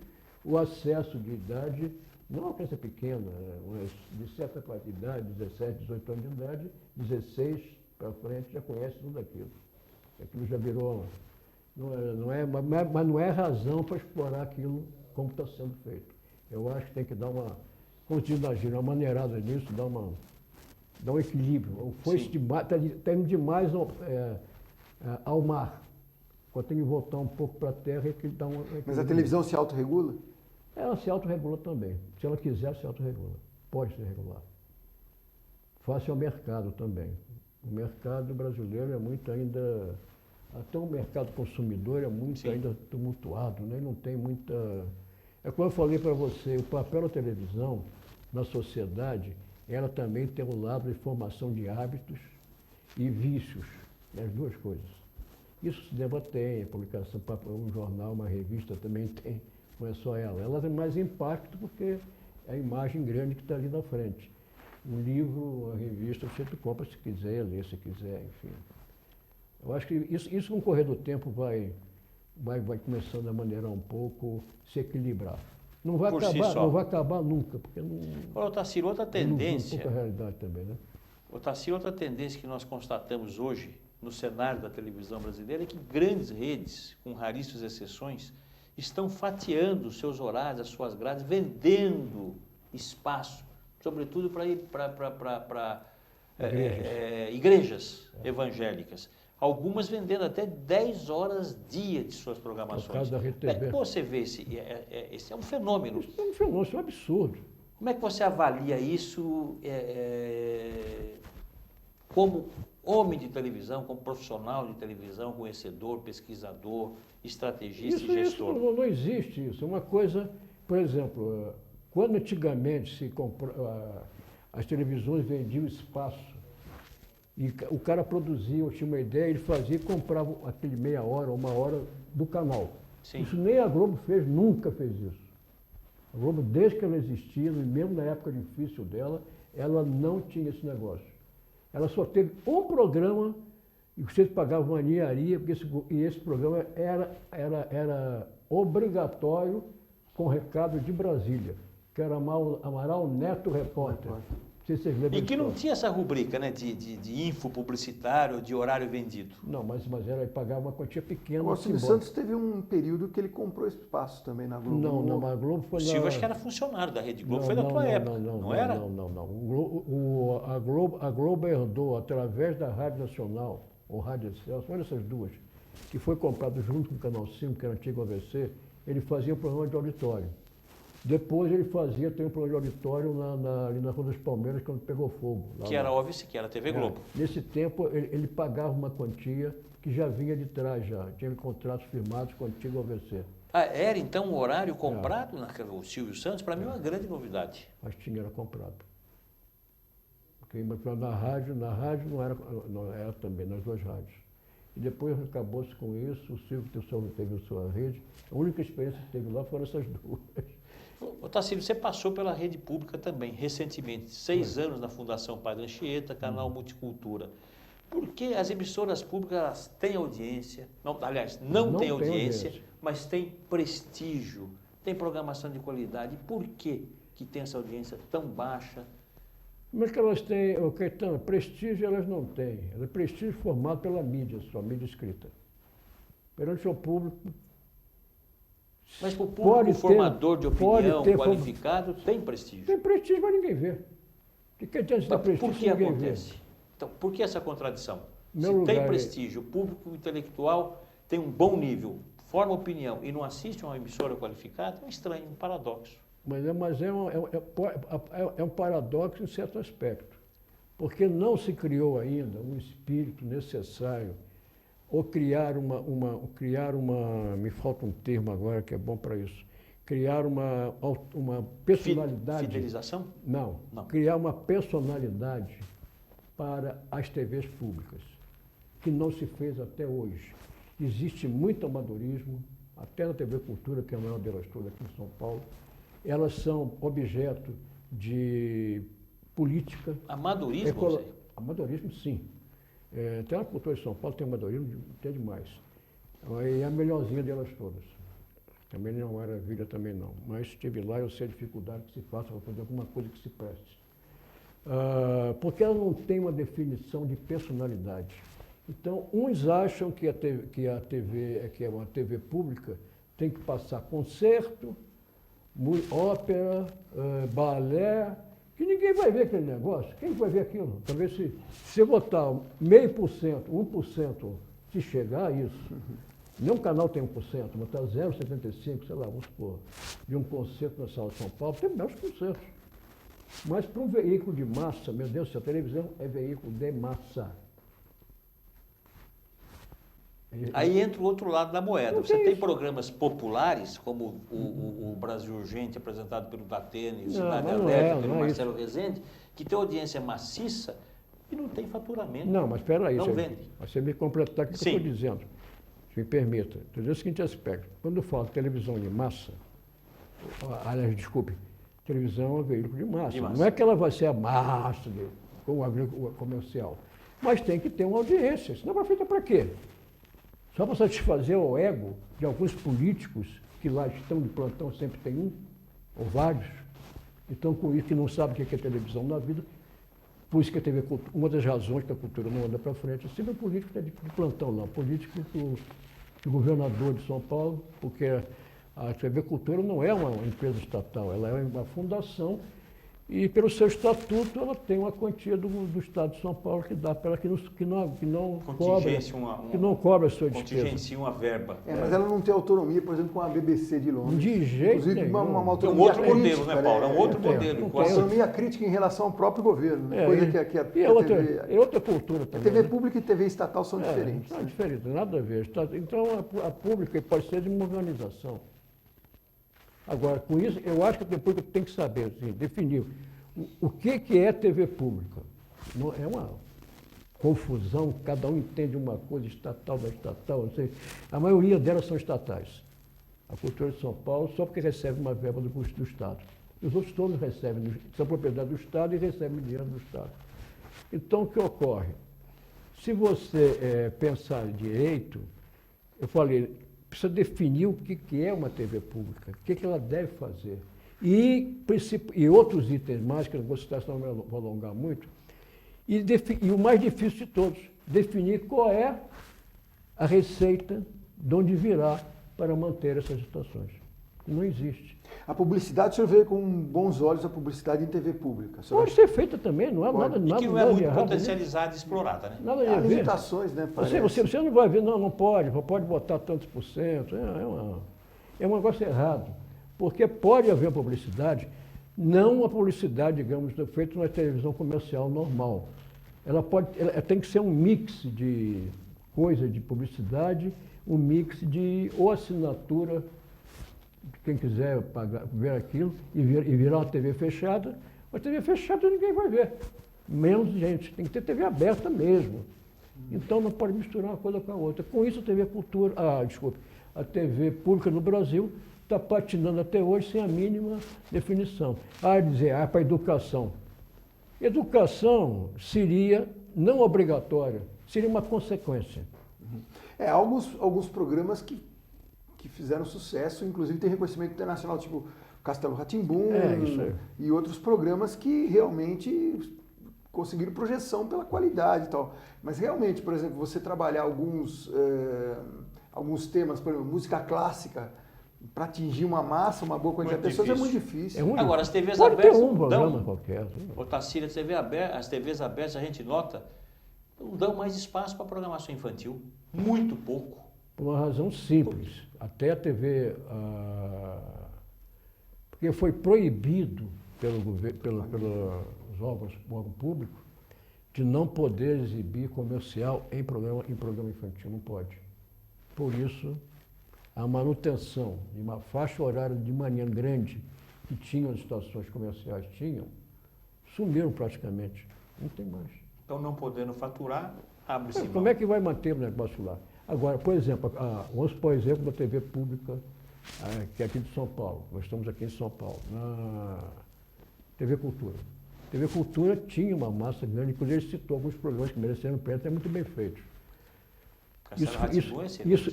o acesso de idade, não é uma criança pequena, mas de certa idade, 17, 18 anos de idade, 16 para frente, já conhece tudo aquilo. Aquilo já virou... mas não é razão para explorar aquilo como está sendo feito. Eu acho que tem que dar uma maneirada nisso, dar um equilíbrio. Está indo demais ao mar. Quando tem que voltar um pouco para a terra, é que dá um equilíbrio. Mas a televisão se autorregula? Ela se autorregula também. Se ela quiser, se autorregula. Pode se regular. Face ao mercado também. O mercado brasileiro é muito ainda... Até o mercado consumidor é muito ainda tumultuado, né? Não tem muita... É como eu falei para você, o papel da televisão na sociedade, ela também tem um lado de formação de hábitos e vícios, as duas coisas. Isso o cinema tem, a publicação, um jornal, uma revista também tem, não é só ela. Ela tem mais impacto porque é a imagem grande que está ali na frente. Um livro, uma revista, você compra se quiser, lê se quiser, enfim. Eu acho que isso com o correr do tempo vai começando a maneirar um pouco, se equilibrar. Não vai por si acabar, só. não vai acabar nunca, porque não. Agora, Otacílio, outra tendência. Pouca realidade também, né? Otacílio, outra tendência que nós constatamos hoje no cenário da televisão brasileira é que grandes redes, com raríssimas exceções, estão fatiando os seus horários, as suas grades, vendendo espaço, sobretudo para igrejas evangélicas. Algumas vendendo até 10 horas dia de suas programações. No caso da Rede Como é TV. que você vê esse é um fenômeno? Isso é um fenômeno, isso é um absurdo. Como é que você avalia isso como homem de televisão, como profissional de televisão, conhecedor, pesquisador, estrategista e gestor? Isso não existe isso. É uma coisa, por exemplo, quando antigamente as televisões vendiam espaço, e o cara produzia, eu tinha uma ideia, ele fazia e comprava aquele meia hora, uma hora do canal. Sim. Isso nem a Globo fez, nunca fez isso. A Globo, desde que ela existia, e mesmo na época difícil dela, ela não tinha esse negócio. Ela só teve um programa e vocês pagavam uma ninharia, porque esse programa era obrigatório com recado de Brasília, que era Amaral Neto Repórter. Não sei se vocês lembram E que não disso. tinha essa rubrica, né, de info publicitário, de horário vendido. Não, mas ele pagava uma quantia pequena. O Silvio simbólica. Santos teve um período que ele comprou espaço também na Globo. Não, mas a Globo foi O Silvio acho que era funcionário da Rede Globo, Não, foi da não, tua não, época, não era? Não. A Globo herdou, através da Rádio Nacional, ou Rádio Excelsior, uma dessas duas, que foi comprado junto com o Canal 5, que era o antigo AVC, ele fazia um programa de auditório. Depois ele fazia também um programa de auditório ali na Rua dos Palmeiras, quando pegou fogo. Que era óbvio, que era a TV Globo. Nesse tempo, ele pagava uma quantia que já vinha de trás, tinha contratos firmados com o antigo AVC. Ah, era então um horário comprado o Silvio Santos? Para mim é uma grande novidade. Mas era comprado. Porque na rádio não era também, nas duas rádios. E depois acabou-se com isso, o Silvio teve a sua rede. A única experiência que teve lá foram essas duas. Otacílio, você passou pela rede pública também, recentemente, 6 anos na Fundação Padre Anchieta, canal Multicultura. Por que as emissoras públicas elas têm audiência, não têm audiência, mas têm prestígio, têm programação de qualidade. Por que tem essa audiência tão baixa? Mas que elas têm, Caetano, prestígio elas não têm. É prestígio formado pela mídia, só mídia escrita. Perante o público. Mas para o público formador de opinião, qualificado, tem prestígio. Tem prestígio, mas ninguém vê. Que adianta ter prestígio? Por que acontece? Então, por que essa contradição? Se tem prestígio, o público intelectual tem um bom nível, forma opinião e não assiste a uma emissora qualificada, é um estranho, um paradoxo. Mas é um paradoxo em certo aspecto. Porque não se criou ainda um espírito necessário ou criar me falta um termo agora que é bom para isso, criar uma personalidade. Fidelização? Não, criar uma personalidade para as TVs públicas, que não se fez até hoje. Existe muito amadorismo, até na TV Cultura, que é a maior delas todas aqui em São Paulo, elas são objeto de política. Amadorismo? Amadorismo, sim. Até na Cultura de São Paulo tem amadorismo, até demais. É a melhorzinha delas todas. Também não é uma maravilha, também não. Mas estive lá e eu sei a dificuldade que se faça para fazer alguma coisa que se preste. Porque ela não tem uma definição de personalidade. Então, uns acham que uma TV pública tem que passar concerto, ópera, balé, que ninguém vai ver aquele negócio. Quem vai ver aquilo? Talvez se você botar 0,5%, 1%, se chegar a isso, nenhum canal tem 1%, botar 0,75%, sei lá, vamos supor, de um concerto na Sala de São Paulo, tem menos concertos. Mas para um veículo de massa, meu Deus, a televisão é veículo de massa. Aí entra o outro lado da moeda. Você tem programas populares, como o Brasil Urgente, apresentado pelo Datena, o Cidade Alerta, pelo Marcelo Rezende, que tem audiência maciça e não tem faturamento. Não, mas espera aí. Não vende. Você me completar o que eu estou dizendo. Se me permita. Estou dizendo o seguinte aspecto. Quando eu falo televisão de massa, aliás, desculpe, televisão é um veículo de massa. Não é que ela vai ser a massa como o comercial. Mas tem que ter uma audiência. Senão vai feita para quê? Só para satisfazer o ego de alguns políticos que lá estão de plantão, sempre tem um. ou vários, então com isso que não sabe o que é televisão na vida, por isso que a TV Cultura, uma das razões que a cultura não anda para frente, é sempre a política de plantão lá, a política do governador de São Paulo, porque a TV Cultura não é uma empresa estatal, ela é uma fundação e pelo seu estatuto ela tem uma quantia do Estado de São Paulo que dá para ela que não cobra a sua despesa. Contingencia uma verba. Mas ela não tem autonomia, por exemplo, com a BBC de Londres. De jeito Inclusive, nenhum. uma É um autonomia outro modelo, crítica, né, Paulo? É um outro modelo. Uma autonomia crítica em relação ao próprio governo. Coisa que a e outra cultura a também. TV pública e TV estatal são diferentes. São diferentes, nada a ver. Então a pública pode ser de uma organização. Agora, com isso, eu acho que depois tem que saber, assim, definir o que é TV pública. Não, é uma confusão, cada um entende uma coisa, estatal da estatal, não sei. A maioria delas são estatais. A Cultura de São Paulo só porque recebe uma verba do Estado. Os outros todos recebem, são propriedade do Estado e recebem dinheiro do Estado. Então, o que ocorre? Se você pensar direito, eu falei, precisa definir o que é uma TV pública, o que ela deve fazer. E outros itens mais, que eu não vou citar, senão eu vou alongar muito, e o mais difícil de todos, definir qual é a receita de onde virá para manter essas estações. Não existe. A publicidade, o senhor vê com bons olhos a publicidade em TV pública. Pode ser feita também, não há nada E que não é muito errado, potencializada e explorada, né? Nada Há a ver. limitações, né? Você não vai ver, não pode botar tantos por cento. É um negócio errado. Porque pode haver publicidade, não a publicidade, digamos, feita na televisão comercial normal. Ela tem que ser um mix de coisa de publicidade, um mix de ou assinatura, quem quiser ver aquilo, e virar uma TV fechada. Uma TV fechada ninguém vai ver. Menos gente. Tem que ter TV aberta mesmo. Então não pode misturar uma coisa com a outra. Com isso a TV pública no Brasil está patinando até hoje sem a mínima definição. Dizer, para a educação. Educação seria não obrigatória, seria uma consequência. Alguns programas que fizeram sucesso, inclusive tem reconhecimento internacional, tipo Castelo Rá-Tim-Bum e outros programas que realmente conseguiram projeção pela qualidade e tal. Mas realmente, por exemplo, você trabalhar alguns temas, por exemplo, música clássica, para atingir uma massa, uma boa quantidade de pessoas, é muito difícil. Agora, as TVs pode abertas ter um programa dão... qualquer. Ô, Tarsila, as TVs abertas, a gente nota, não dão mais espaço para programação infantil. Muito pouco. Por uma razão simples. Até a TV... porque foi proibido pelos órgãos públicos de não poder exibir comercial em programa infantil. Não pode. Por isso, a manutenção de uma faixa horária de manhã grande que tinham as estações comerciais, sumiram praticamente. Não tem mais. Então, não podendo faturar, abre-se mão. Como é que vai manter o negócio lá? Agora, por exemplo, vamos por exemplo da TV pública, que é aqui de São Paulo. Nós estamos aqui em São Paulo, na TV Cultura. A TV Cultura tinha uma massa grande, inclusive ele citou alguns programas que mereceram prêmio, é muito bem feitos.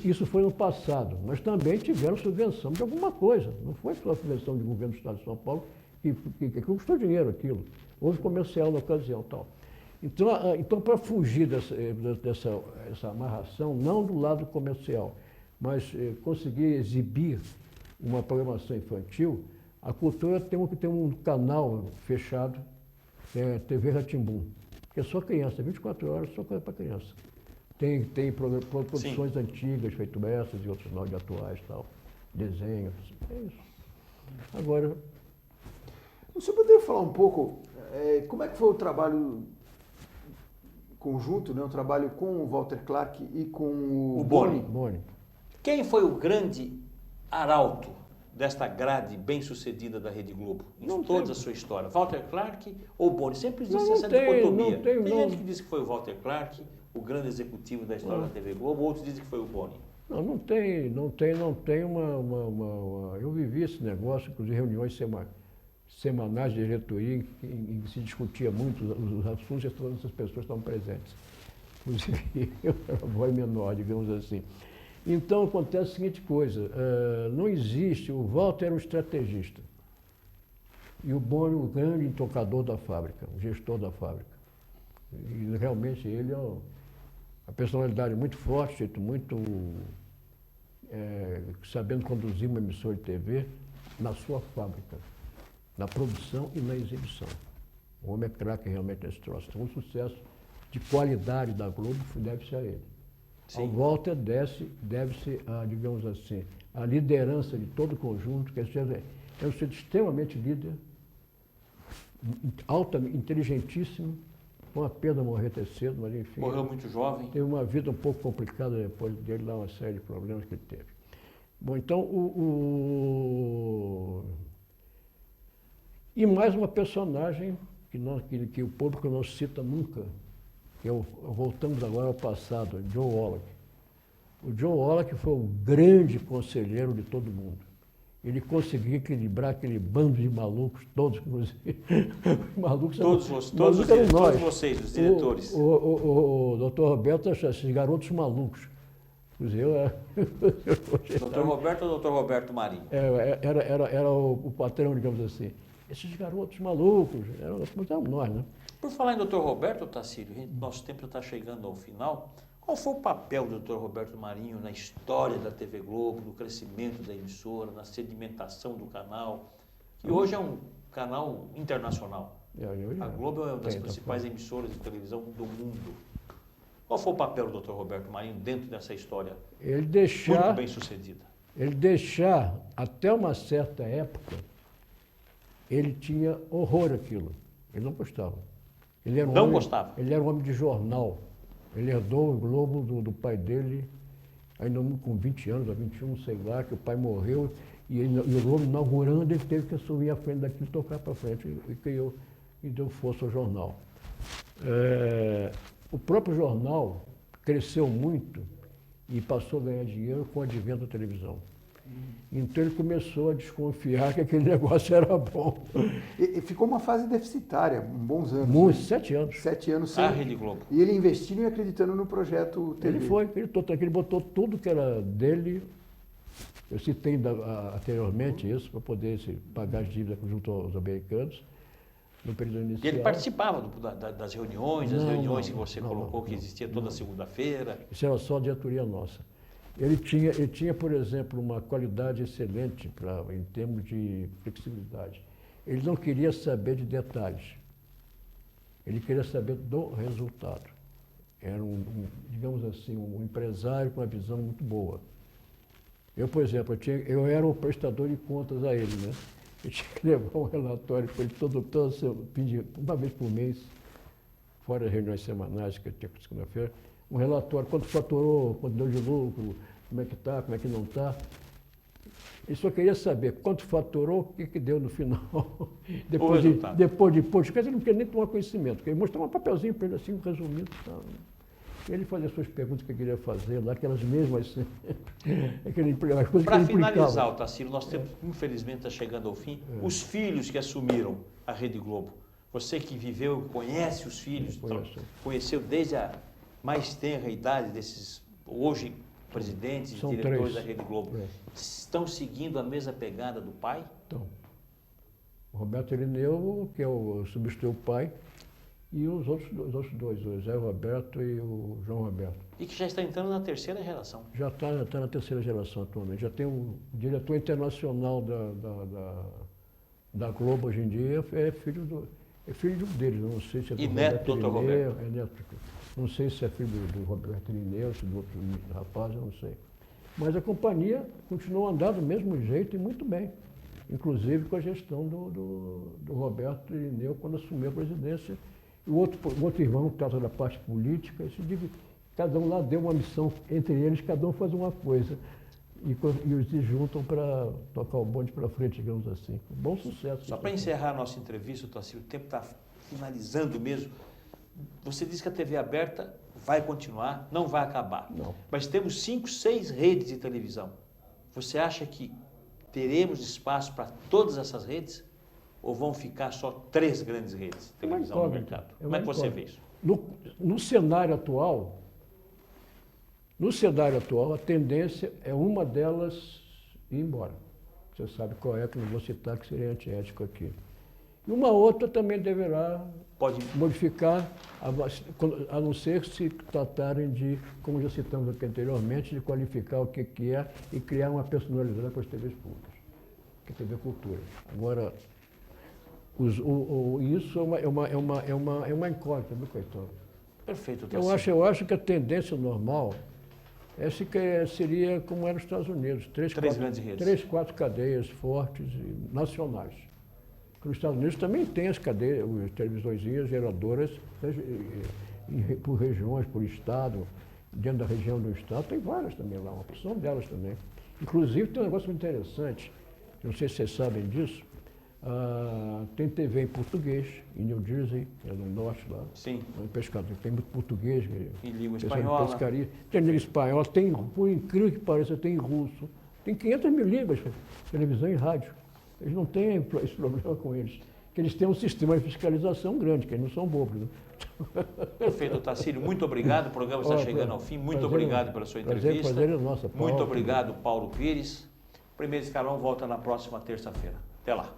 Isso foi no passado, mas também tiveram subvenção de alguma coisa. Não foi só a subvenção do governo do Estado de São Paulo, que custou dinheiro aquilo. Houve comercial na ocasião e tal. Então para fugir dessa amarração, não do lado comercial, mas conseguir exibir uma programação infantil, a Cultura tem que ter um canal fechado, TV Rá-Tim-Bum, que é só criança, 24 horas, só coisa para criança. Tem produções antigas, feito essas e outros de atuais, tal, desenhos, é isso. Agora... O senhor poderia falar um pouco como é que foi o trabalho conjunto, né? O trabalho com o Walter Clark e com o Boni. Quem foi o grande arauto desta grade bem-sucedida da Rede Globo, em toda a sua história? Walter Clark ou Boni? Sempre existe essa dicotomia. Tem gente que diz que foi o Walter Clark, o grande executivo da história da TV Globo, outros dizem que foi o Boni. Não tem uma... Eu vivi esse negócio, inclusive reuniões semanais de diretoria em que se discutia muito os assuntos e todas essas pessoas estavam presentes. Inclusive eu era a voz menor, digamos assim. Então acontece a seguinte coisa, não existe, o Walter era um estrategista. E o Boni, o grande tocador da fábrica, o gestor da fábrica. E realmente ele é uma personalidade muito forte, jeito muito sabendo conduzir uma emissora de TV na sua fábrica, na produção e na exibição. O homem é craque realmente nesse troço. Então, o sucesso de qualidade da Globo deve-se a ele. Sim. Ao Walter deve-se a, digamos assim, a liderança de todo o conjunto, que é um ser extremamente líder, inteligentíssimo, com a pena morrer até cedo, mas enfim. Morreu muito jovem. Teve uma vida um pouco complicada depois dele, lá uma série de problemas que ele teve. Bom, então, e mais uma personagem que o público não cita nunca, voltamos agora ao passado, John Wallach. O John Wallach foi o grande conselheiro de todo mundo. Ele conseguia equilibrar aquele bando de malucos, todos, inclusive. Malucos todos vocês, os diretores. O doutor Roberto achava esses garotos malucos. Doutor Roberto ou doutor Roberto Marinho? Era o patrão, digamos assim. Esses garotos malucos, eram nós, né? Por falar em doutor Roberto, Tacílio, nosso tempo já está chegando ao final. Qual foi o papel do doutor Roberto Marinho na história da TV Globo, no crescimento da emissora, na sedimentação do canal, que hoje é um canal internacional? A Globo é uma das principais emissoras de televisão do mundo. Qual foi o papel do doutor Roberto Marinho dentro dessa história muito bem sucedida? Ele deixar, até uma certa época, ele tinha horror àquilo. Ele não gostava. Ele era um homem de jornal. Ele herdou o Globo do pai dele, ainda com 20 anos, ou 21, sei lá, que o pai morreu, e o Globo inaugurando, ele teve que assumir a frente daquilo, tocar para frente, e criou, e deu força ao jornal. O próprio jornal cresceu muito e passou a ganhar dinheiro com o advento da televisão. Então ele começou a desconfiar que aquele negócio era bom. E ficou uma fase deficitária, bons anos. 7 anos. 7 anos sem. A Rede Globo. E ele investindo e acreditando no projeto TV. Ele botou tudo que era dele. Eu citei anteriormente isso, para poder pagar as dívidas junto aos americanos, no período inicial. E ele participava das reuniões, que você colocou, que existia toda segunda-feira. Isso era só a diretoria nossa. Ele tinha, por exemplo, uma qualidade excelente em termos de flexibilidade. Ele não queria saber de detalhes. Ele queria saber do resultado. Era digamos assim, um empresário com uma visão muito boa. Eu, por exemplo, eu era o prestador de contas a ele, né? Eu tinha que levar um relatório para ele uma vez por mês, fora as reuniões semanais que eu tinha segunda-feira, um relatório, quanto faturou, quanto deu de lucro, como é que está, como é que não está. Ele só queria saber quanto faturou, o que deu no final. depois de imposto, ele não queria nem tomar conhecimento, porque ele mostrava um papelzinho para ele assim, resumido. Tá? Ele fazia as suas perguntas que ele queria fazer, lá, aquelas mesmas coisas. Para finalizar, Tacílio, nosso tempo, infelizmente, está chegando ao fim. Os filhos que assumiram a Rede Globo, você que viveu, conhece os filhos, conheceu desde a mais tenra idade desses, hoje, presidentes e diretores da Rede Globo, estão seguindo a mesma pegada do pai? Então, o Roberto Irineu, que substituiu o pai, e os outros dois, o Zé Roberto e o João Roberto. E que já está entrando na terceira geração. Já está na terceira geração atualmente. Já tem um diretor internacional da Globo hoje em dia, é filho deles, não sei se é do e neto do Dr. Roberto. É neto. Não sei se é filho do Roberto Irineu, se do outro rapaz, eu não sei. Mas a companhia continuou andando do mesmo jeito e muito bem. Inclusive com a gestão do Roberto Irineu quando assumiu a presidência. O outro irmão trata da parte política, cada um lá deu uma missão entre eles, cada um faz uma coisa. E os se juntam para tocar o bonde para frente, digamos assim. Bom sucesso. Só para encerrar a nossa entrevista, Tacílio, o tempo está finalizando mesmo. Você disse que a TV aberta vai continuar, não vai acabar. Não. Mas temos 5, 6 redes de televisão. Você acha que teremos espaço para todas essas redes? Ou vão ficar só 3 grandes redes de televisão no mercado? Como é que você vê isso? No cenário atual, a tendência é uma delas ir embora. Você sabe qual é, que não vou citar, que seria antiético aqui. E uma outra também deverá Pode. modificar, a não ser se tratarem de, como já citamos aqui anteriormente, de qualificar o que é e criar uma personalidade para as TVs públicas, que é a TV Cultura. Agora, isso é uma incógnita, meu coitado. Perfeito, Eu acho que a tendência normal seria como era nos Estados Unidos, Três grandes redes. 3, 4 cadeias fortes e nacionais. Porque nos Estados Unidos também tem as cadeias, as televisõezinhas geradoras por regiões, por estado, dentro da região do estado, tem várias também lá, uma porção delas também. Inclusive tem um negócio muito interessante, não sei se vocês sabem disso, tem TV em português, em New Jersey, é no norte lá. Sim. Em pescador, tem muito português. Em língua pessoal de espanhola. pescaria. Tem língua espanhola, tem, por incrível que pareça, tem russo. Tem 500 mil línguas, televisão e rádio. Eles não têm esse problema com eles. Porque eles têm um sistema de fiscalização grande, que eles não são bobos. Né? Perfeito, Otacílio. Muito obrigado. O programa está chegando ao fim. Muito obrigado pela sua entrevista. Prazer é nosso, Paulo. Muito obrigado, Paulo Pires. O Primeiro Escalão volta na próxima terça-feira. Até lá.